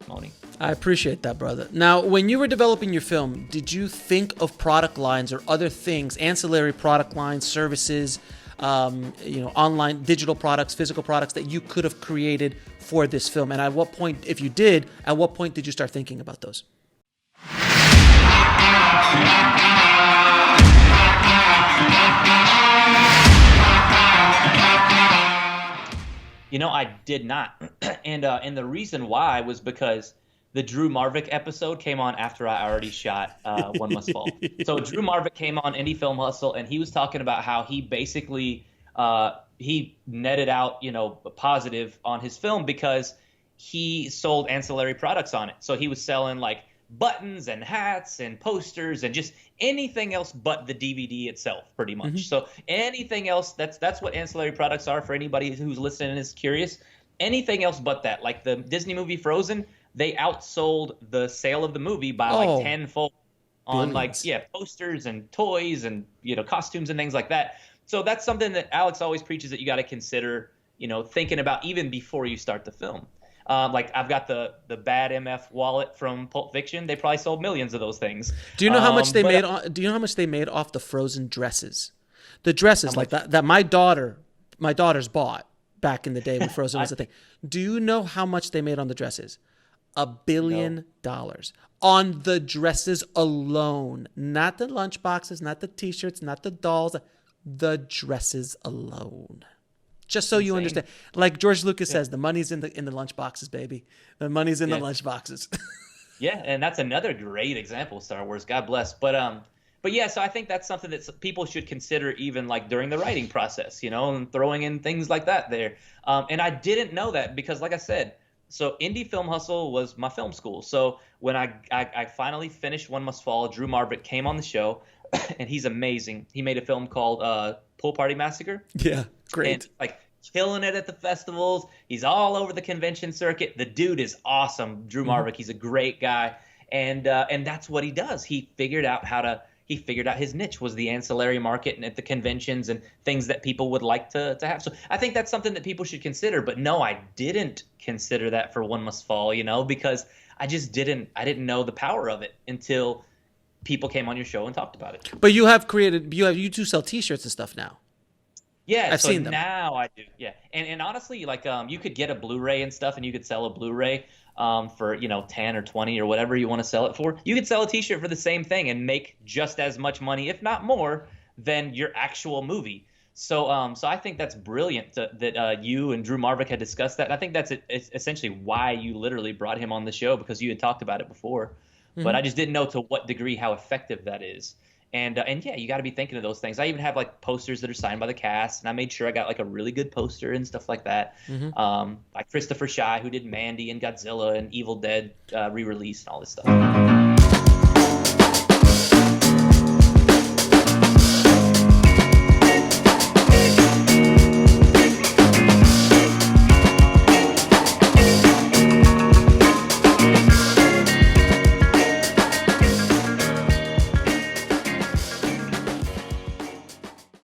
testimony. I appreciate that, brother. Now, when you were developing your film, did you think of product lines or other things, ancillary product lines, services, online digital products, physical products that you could have created for this film? And at what point, if you did, at what point did you start thinking about those? I did not. And the reason why was because the Drew Marvick episode came on after I already shot One Must Fall. So Drew Marvick came on Indie Film Hustle, and he was talking about how he basically he netted out, positive on his film because he sold ancillary products on it. So he was selling like buttons and hats and posters and just anything else but the DVD itself, pretty much. Mm-hmm. So anything else, that's what ancillary products are for anybody who's listening and is curious. Anything else but that, like the Disney movie Frozen, they outsold the sale of the movie by like tenfold on posters and toys and costumes and things like that. So that's something that Alex always preaches that you got to consider, thinking about even before you start the film. Like I've got the Bad MF wallet from Pulp Fiction. They probably sold millions of those things. Do you know how much they made? Do you know how much they made off the Frozen dresses? The dresses like that my daughters bought back in the day when Frozen was a thing. Do you know how much they made on the dresses? $1 billion on the dresses alone. Not the lunch boxes, not the T-shirts, not the dolls. The dresses alone. Just so you understand, like George Lucas says, the money's in the lunch boxes, baby. The money's in the lunch boxes. Yeah, and that's another great example of Star Wars. God bless. But yeah, so I think that's something that people should consider even like during the writing process, and throwing in things like that there. And I didn't know that because, like I said, so Indie Film Hustle was my film school. So when I finally finished One Must Fall, Drew Marvick came on the show, and he's amazing. He made a film called Pool Party Massacre. Yeah, great. And, like, killing it at the festivals. He's all over the convention circuit. The dude is awesome, Drew Marvick. He's a great guy, and that's what he does. He figured out his niche was the ancillary market and at the conventions and things that people would like to have. So I think that's something that people should consider. But no, I didn't consider that for One Must Fall, because I didn't know the power of it until people came on your show and talked about it. But you do sell T-shirts and stuff now. Yeah, I've seen them. Now I do. Yeah, and honestly, like you could get a Blu-ray and stuff, and you could sell a Blu-ray for 10 or 20 or whatever you want to sell it for. You could sell a T-shirt for the same thing and make just as much money, if not more, than your actual movie. So I think that's brilliant that you and Drew Marvick had discussed that. And I think that's essentially why you literally brought him on the show, because you had talked about it before. Mm-hmm. But I just didn't know to what degree how effective that is. And yeah, you got to be thinking of those things. I even have like posters that are signed by the cast, and I made sure I got like a really good poster and stuff like that. Mm-hmm. Like Christopher Schei, who did Mandy and Godzilla and Evil Dead re-release and all this stuff.